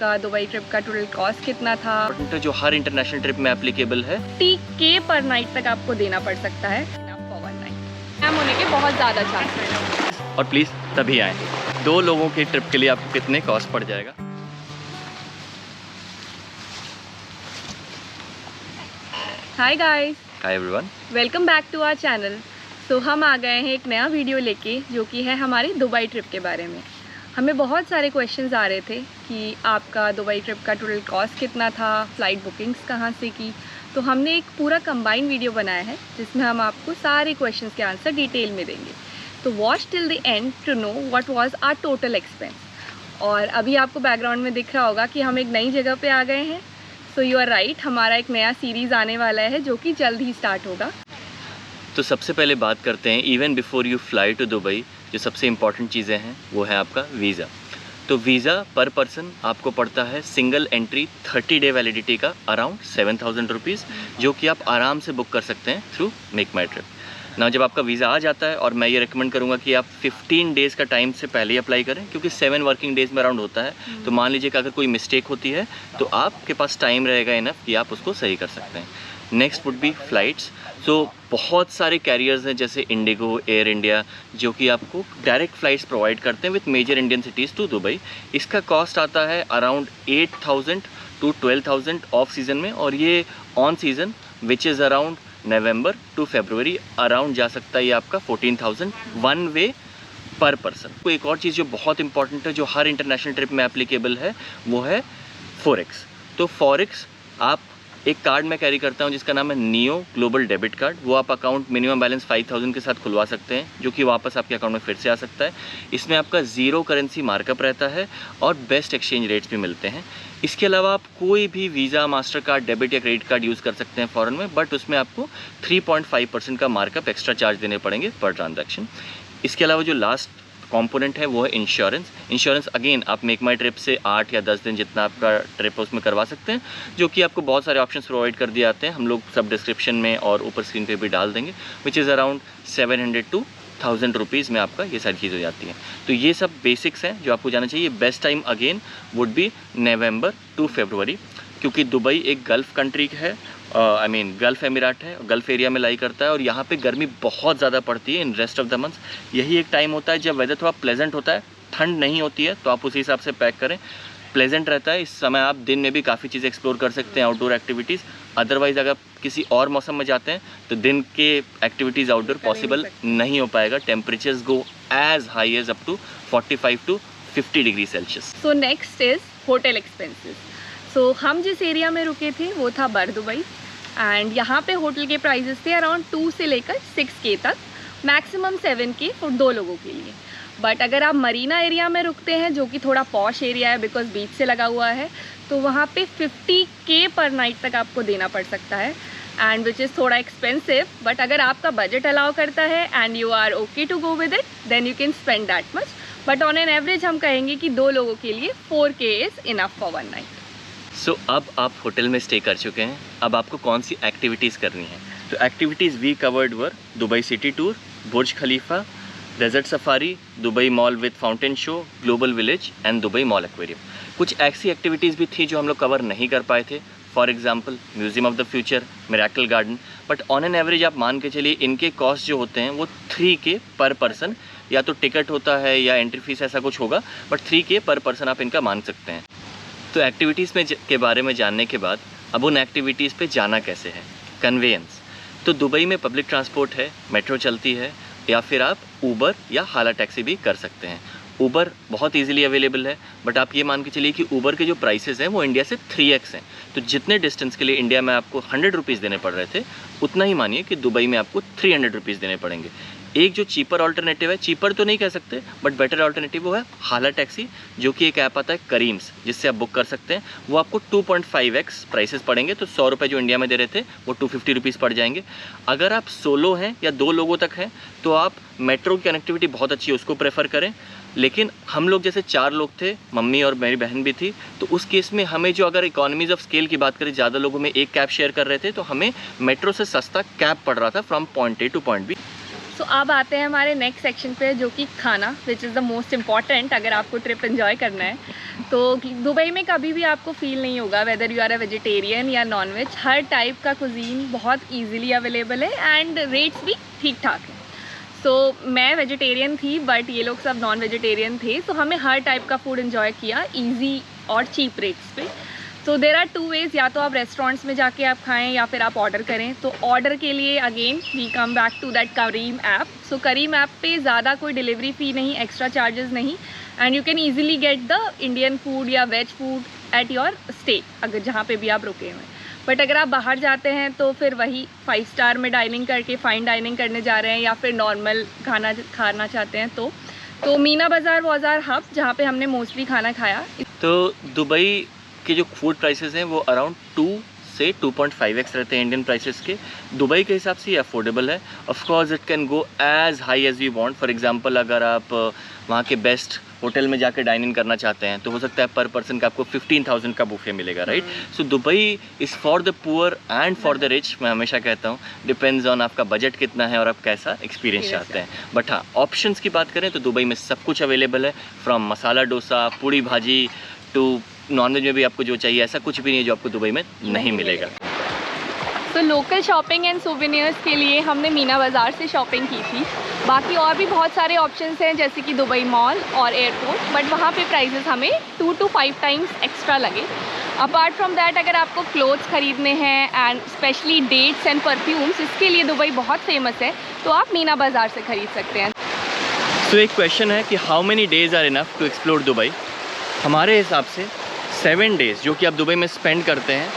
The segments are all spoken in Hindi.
आपका दुबई ट्रिप का टोटल कॉस्ट कितना था, जो हर इंटरनेशनल ट्रिप में एप्लीकेबल है। 50K पर नाइट तक आपको देना पड़ सकता है फॉर वन नाइट। स्कैम होने के बहुत ज़्यादा चांसेस हैं। और प्लीज़ तभी आएँ। 2 लोगों के ट्रिप के लिए आपको कितने कॉस्ट पड़ जाएगा। Hi guys, hi everyone, welcome back to our channel. तो हम आ गए हैं एक नया वीडियो लेके, जो कि है हमारी दुबई ट्रिप के बारे में। हमें बहुत सारे क्वेश्चंस आ रहे थे कि आपका दुबई ट्रिप का टोटल कॉस्ट कितना था, फ़्लाइट बुकिंग्स कहाँ से की। तो हमने एक पूरा कंबाइन वीडियो बनाया है जिसमें हम आपको सारे क्वेश्चंस के आंसर डिटेल में देंगे। तो watch till the end to know what was our total expense. और अभी आपको बैकग्राउंड में दिख रहा होगा कि हम एक नई जगह पे आ गए हैं। सो यू आर राइट, हमारा एक नया सीरीज़ आने वाला है जो कि जल्द ही स्टार्ट होगा। तो सबसे पहले बात करते हैं even before you fly to Dubai, जो सबसे इम्पॉर्टेंट चीज़ें हैं वो है आपका वीज़ा। तो वीज़ा पर पर्सन आपको पड़ता है सिंगल एंट्री 30 डे वैलिडिटी का अराउंड 7000 रुपीज़, जो कि आप आराम से बुक कर सकते हैं थ्रू मेक माई ट्रिप ना। जब आपका वीज़ा आ जाता है, और मैं ये रिकमेंड करूँगा कि आप 15 डेज़ का टाइम से पहले ही अप्लाई करें, क्योंकि 7 वर्किंग डेज़ में अराउंड होता है। तो मान लीजिए कि अगर कोई मिस्टेक होती है तो आपके पास टाइम रहेगा इनफ कि आप उसको सही कर सकते हैं। Next would be flights. So बहुत सारे कैरियर्स हैं जैसे इंडिगो, एयर इंडिया, जो कि आपको डायरेक्ट फ़्लाइट्स प्रोवाइड करते हैं with major Indian cities to Dubai. इसका कॉस्ट आता है अराउंड 8000 to 12000 ऑफ सीज़न में, और ये on season which is around November to February around जा सकता है ये आपका 14000 वन वे पर पर्सन। तो एक और चीज़ जो बहुत इंपॉर्टेंट है, जो हर इंटरनेशनल ट्रिप में एप्लीकेबल है, वो है फॉरेक्स। तो फॉरेक्स आप एक कार्ड मैं कैरी करता हूँ जिसका नाम है नियो ग्लोबल डेबिट कार्ड। वो आप अकाउंट मिनिमम बैलेंस 5000 के साथ खुलवा सकते हैं, जो कि वापस आपके अकाउंट में फिर से आ सकता है। इसमें आपका ज़ीरो करेंसी मार्कअप रहता है और बेस्ट एक्सचेंज रेट्स भी मिलते हैं। इसके अलावा आप कोई भी वीज़ा, मास्टर कार्ड, डेबिट या क्रेडिट कार्ड यूज़ कर सकते हैं फ़ॉरेन में, बट उसमें आपको 3.5% का मार्कअप एक्स्ट्रा चार्ज देने पड़ेंगे पर ट्रांजैक्शन। इसके अलावा जो लास्ट कंपोनेंट है वो है इंश्योरेंस। इंश्योरेंस अगेन आप मेक माई ट्रिप से 8 या 10 दिन जितना आपका ट्रिप है उसमें करवा सकते हैं, जो कि आपको बहुत सारे ऑप्शंस प्रोवाइड कर दिए जाते हैं। हम लोग सब डिस्क्रिप्शन में और ऊपर स्क्रीन पे भी डाल देंगे, विच इज़ अराउंड 700 to 1000 रुपीज़ में आपका ये सारी चीज़ हो जाती है। तो ये सब बेसिक्स हैं जो आपको जाना चाहिए। Best time again would be November to February, क्योंकि दुबई एक गल्फ़ कंट्री है, गल्फ़ एमिराट है, गल्फ़ एरिया में लाई करता है, और यहाँ पे गर्मी बहुत ज़्यादा पड़ती है in rest of the months. यही एक टाइम होता है जब वेदर थोड़ा प्लेजेंट होता है, ठंड नहीं होती है, तो आप उसी हिसाब से पैक करें। प्लेजेंट रहता है, इस समय आप दिन में भी काफ़ी चीज़ें एक्सप्लोर कर सकते हैं, आउटडोर एक्टिविटीज़। अदरवाइज़ अगर किसी और मौसम में जाते हैं तो दिन के एक्टिविटीज़ आउटडोर पॉसिबल नहीं हो पाएगा। Temperatures go as high as up to 45 to 50 degree Celsius. So next is hotel expenses. So हम जिस एरिया में रुके थे वो था बर दुबई, एंड यहाँ पे होटल के प्राइजेस थे अराउंड 2 से लेकर 6K तक, मैक्सिमम 7K फॉर 2 लोगों के लिए। बट अगर आप मरीना एरिया में रुकते हैं, जो कि थोड़ा पॉश एरिया है बिकॉज बीच से लगा हुआ है, तो वहाँ पे 50K पर नाइट तक आपको देना पड़ सकता है, एंड विच इज़ थोड़ा एक्सपेंसिव। बट अगर आपका बजट अलाउ करता है and you are okay to go with it, then you can spend that much. But on an average हम कहेंगे कि 2 लोगों के लिए 4K is enough for one night. So अब आप होटल में स्टे कर चुके हैं, अब आपको कौन सी एक्टिविटीज़ करनी है। तो activities we covered were Dubai city tour, Burj Khalifa, desert safari, Dubai mall with fountain show, global village and Dubai mall aquarium. कुछ ऐसी एक्टिविटीज़ भी थी जो हम लोग कवर नहीं कर पाए थे, for example museum of the future, miracle garden. But on an average आप मान के चलिए इनके कॉस्ट जो होते हैं वो 3K पर पर्सन, या तो टिकट होता है या एंट्री फीस ऐसा कुछ होगा, बट 3K पर पर्सन आप इनका मान सकते हैं। तो एक्टिविटीज़ में के बारे में जानने के बाद अब उन एक्टिविटीज़ पे जाना कैसे है। कन्वेंस, तो दुबई में पब्लिक ट्रांसपोर्ट है, मेट्रो चलती है, या फिर आप ऊबर या हाला टैक्सी भी कर सकते हैं। ऊबर बहुत इजीली अवेलेबल है, बट आप ये मान के चलिए कि ऊबर के जो प्राइसेस हैं वो इंडिया से 3x हैं। तो जितने डिस्टेंस के लिए इंडिया में आपको 100 रुपीज़ देने पड़ रहे थे, उतना ही मानिए कि दुबई में आपको 300 रुपीज़ देने पड़ेंगे। एक जो चीपर ऑल्टरनेटिव है, चीपर तो नहीं कह सकते बट बेटर ऑल्टरनेटिव, वो है हाला टैक्सी, जो कि एक ऐप आता है करीम्स, जिससे आप बुक कर सकते हैं। वो आपको 2.5x प्राइसेस पड़ेंगे, तो 100 रुपये जो इंडिया में दे रहे थे वो 250 रुपीज़ पड़ जाएंगे। अगर आप सोलो हैं या 2 लोगों तक हैं तो आप मेट्रो की कनेक्टिविटी बहुत अच्छी है, उसको प्रेफर करें। लेकिन हम लोग जैसे 4 लोग थे, मम्मी और मेरी बहन भी थी, तो उस केस में हमें जो अगर इकोनॉमीज़ ऑफ स्केल की बात करें, ज़्यादा लोगों में एक कैब शेयर कर रहे थे, तो हमें मेट्रो से सस्ता कैब पड़ रहा था from point A to point B. तो अब आते हैं हमारे नेक्स्ट सेक्शन पे, जो कि खाना, which is the most important अगर आपको ट्रिप एंजॉय करना है। तो दुबई में कभी भी आपको फील नहीं होगा whether you are a vegetarian या नॉन वेज, हर टाइप का कुजीन बहुत ईजिली अवेलेबल है एंड रेट्स भी ठीक ठाक है। सो मैं वेजिटेरियन थी बट ये लोग सब नॉन वेजिटेरियन थे, तो हमें हर टाइप का फूड इन्जॉय किया ईजी और चीप रेट्स पे। सो देर आर टू वेज़, या तो आप रेस्टोरेंट्स में जाके आप खाएं या फिर आप ऑर्डर करें। तो ऑर्डर के लिए again we come back to that Careem app. So Careem app पे ज़्यादा कोई डिलीवरी फ़ी नहीं, एक्स्ट्रा चार्जेस नहीं, and you can easily get the Indian food या veg food at your stay, अगर जहाँ पे भी आप रुके हुए हैं। बट अगर आप बाहर जाते हैं तो फिर वही 5 स्टार में डाइनिंग करके फाइन डाइनिंग करने जा रहे हैं या फिर नॉर्मल खाना चाहते हैं तो मीना बाज़ार वाज आवर हब, जहाँ पे हमने मोस्टली खाना खाया। तो दुबई के जो फूड प्राइसेस हैं वो अराउंड 2 से 2.5x रहते हैं इंडियन प्राइसेस के। दुबई के हिसाब से ये अफोर्डेबल है। Of course it can go as high as we want. For example अगर आप वहाँ के बेस्ट होटल में जाकर डाइन इन करना चाहते हैं तो हो सकता है पर पर्सन का आपको 15,000 का बुफे मिलेगा, right. So Dubai is for the poor and for the rich. मैं हमेशा कहता हूँ डिपेंड्स ऑन आपका बजट कितना है और आप कैसा एक्सपीरियंस चाहते हैं। बट हाँ, ऑप्शंस की बात करें तो दुबई में सब कुछ अवेलेबल है, फ्रॉम मसाला डोसा, पूड़ी भाजी टू नॉनवेज में भी आपको जो चाहिए, ऐसा कुछ भी नहीं है जो आपको दुबई में नहीं मिलेगा। तो लोकल शॉपिंग एंड सोवेनियर्स के लिए हमने मीना बाज़ार से शॉपिंग की थी। बाकी और भी बहुत सारे ऑप्शंस हैं जैसे कि दुबई मॉल और एयरपोर्ट, बट वहाँ पे प्राइसेस हमें 2 to 5 टाइम्स एक्स्ट्रा लगे। अपार्ट फ्रॉम दैट, अगर आपको क्लोथ्स खरीदने हैं and specially dates and perfumes, इसके लिए दुबई बहुत फेमस है, तो आप मीना बाज़ार से ख़रीद सकते हैं। तो एक क्वेश्चन है कि how many days are enough to explore Dubai. हमारे हिसाब से 7 डेज़ जो कि आप दुबई में स्पेंड करते हैं,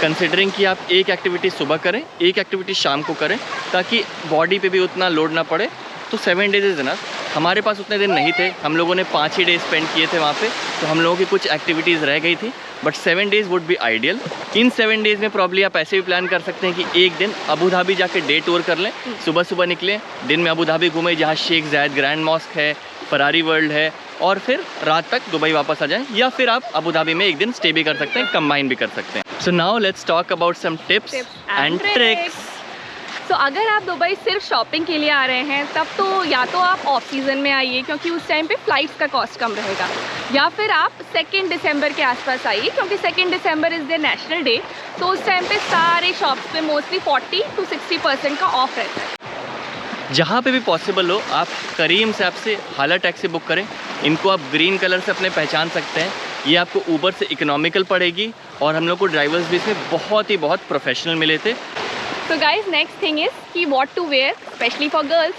कंसिडरिंग कि आप एक एक्टिविटी सुबह करें, एक एक्टिविटी शाम को करें, ताकि बॉडी पे भी उतना लोड ना पड़े, तो 7 डेज़ इज़ इनफ। हमारे पास उतने दिन नहीं थे, हम लोगों ने 5 ही डेज स्पेंड किए थे वहाँ पे, तो हम लोगों की कुछ एक्टिविटीज़ रह गई थी, but 7 days would be ideal. In 7 days में प्रॉब्ली आप ऐसे भी प्लान कर सकते हैं कि एक दिन अबू धाबी जाके डे टूर कर लें, सुबह सुबह निकलें, दिन में अबू धाबी घूमें जहाँ शेख जायद ग्रैंड मॉस्क है, फरारी वर्ल्ड है, और फिर रात तक दुबई वापस आ जाएं, या फिर आप अबू धाबी में एक दिन स्टे भी कर सकते हैं, कंबाइन भी कर सकते हैं। So now let's talk about some tips and tricks. तो अगर आप दुबई सिर्फ शॉपिंग के लिए आ रहे हैं तब तो या तो आप ऑफ सीज़न में आइए क्योंकि उस टाइम पे फ़्लाइट्स का कॉस्ट कम रहेगा, या फिर आप 2 दिसंबर के आसपास आइए क्योंकि 2 दिसंबर इज़ द नेशनल डे, तो उस टाइम पे सारे शॉप्स पे मोस्टली 40 to 60% का ऑफ रहता है। जहाँ पे भी पॉसिबल हो आप करीम से आपसे हाला टैक्सी बुक करें। इनको आप ग्रीन कलर से अपने पहचान सकते हैं, ये आपको ऊबर से इकोनॉमिकल पड़ेगी, और हम लोग को ड्राइवर्स भी इसमें बहुत प्रोफेशनल मिले थे। तो गाइज नेक्स्ट थिंग इज़ कि what to wear specially for girls.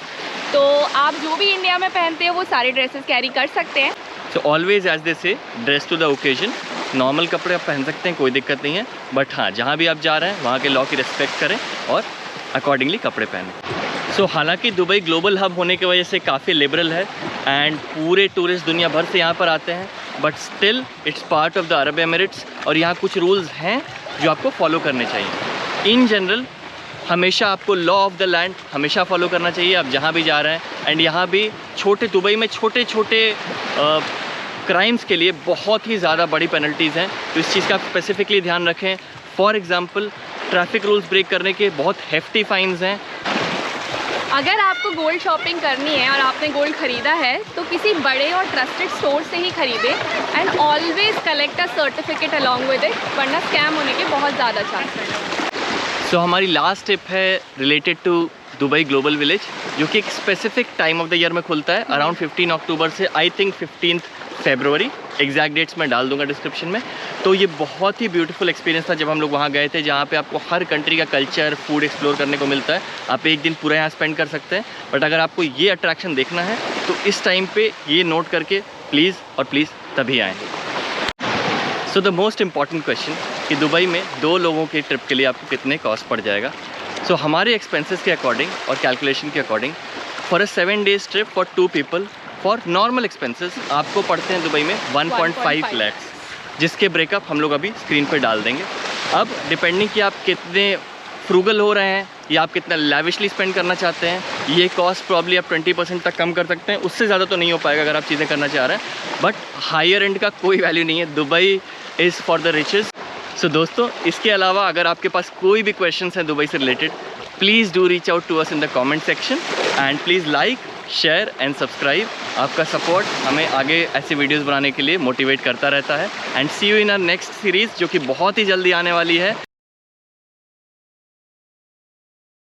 तो आप जो भी इंडिया में पहनते हैं वो सारे ड्रेसेस कैरी कर सकते हैं। So always as they say dress to the occasion. Normal कपड़े आप पहन सकते हैं, कोई दिक्कत नहीं है, बट हाँ, जहाँ भी आप जा रहे हैं वहाँ के लॉ की रिस्पेक्ट करें और अकॉर्डिंगली कपड़े पहनें। सो हालांकि दुबई ग्लोबल हब होने की वजह से काफ़ी लिबरल है एंड पूरे टूरिस्ट दुनिया भर से यहाँ पर आते हैं, but still it's part of the Arab Emirates, और यहाँ कुछ रूल्स हैं जो आपको फॉलो करने चाहिए। इन जनरल हमेशा आपको लॉ ऑफ द लैंड हमेशा फॉलो करना चाहिए आप जहाँ भी जा रहे हैं। एंड यहाँ भी दुबई में छोटे छोटे क्राइम्स के लिए बहुत ही ज़्यादा बड़ी पेनल्टीज़ हैं, तो इस चीज़ का स्पेसिफिकली ध्यान रखें। For example traffic rules break करने के बहुत हेफ्टी फाइन्स हैं। अगर आपको गोल्ड शॉपिंग करनी है और आपने गोल्ड ख़रीदा है तो किसी बड़े और ट्रस्टेड स्टोर से ही ख़रीदें, and always collect a certificate along with it, वरना स्कैम होने के बहुत ज़्यादा चांसेस हैं। सो हमारी लास्ट टिप है related to Dubai global village, जो कि एक specific time of the year में खुलता है, अराउंड 15 अक्टूबर से I think 15 February. Exact dates मैं डाल दूंगा डिस्क्रिप्शन में। तो ये बहुत ही ब्यूटीफुल एक्सपीरियंस था जब हम लोग वहाँ गए थे, जहाँ पे आपको हर कंट्री का कल्चर, फूड एक्सप्लोर करने को मिलता है। आप एक दिन पूरा यहाँ स्पेंड कर सकते हैं, बट अगर आपको ये अट्रैक्शन देखना है तो इस टाइम पे ये नोट करके प्लीज़ तभी आएँ। So the most important question कि दुबई में 2 लोगों के ट्रिप के लिए आपको कितने कॉस्ट पड़ जाएगा। सो हमारे एक्सपेंसेस के अकॉर्डिंग और कैलकुलेशन के according for a 7 days trip for 2 people for normal expenses आपको पड़ते हैं दुबई में 1.5 lakhs, जिसके ब्रेकअप हम लोग अभी स्क्रीन पर डाल देंगे। अब डिपेंडिंग कि आप कितने फ्रूगल हो रहे हैं या आप कितना लैविशली स्पेंड करना चाहते हैं, ये कॉस्ट प्रॉब्ली आप 20% तक कम कर सकते हैं। उससे ज़्यादा तो नहीं हो पाएगा अगर आप चीज़ें करना चाह रहे हैं, बट हायर एंड का कोई वैल्यू नहीं है। Dubai is for the riches. So दोस्तों, इसके अलावा अगर आपके पास कोई भी क्वेश्चंस हैं दुबई से related, please do reach out to us in the comment section, and please like, share and subscribe. आपका सपोर्ट हमें आगे ऐसी वीडियोस बनाने के लिए मोटिवेट करता रहता है। And see you in our next series, जो कि बहुत ही जल्दी आने वाली है।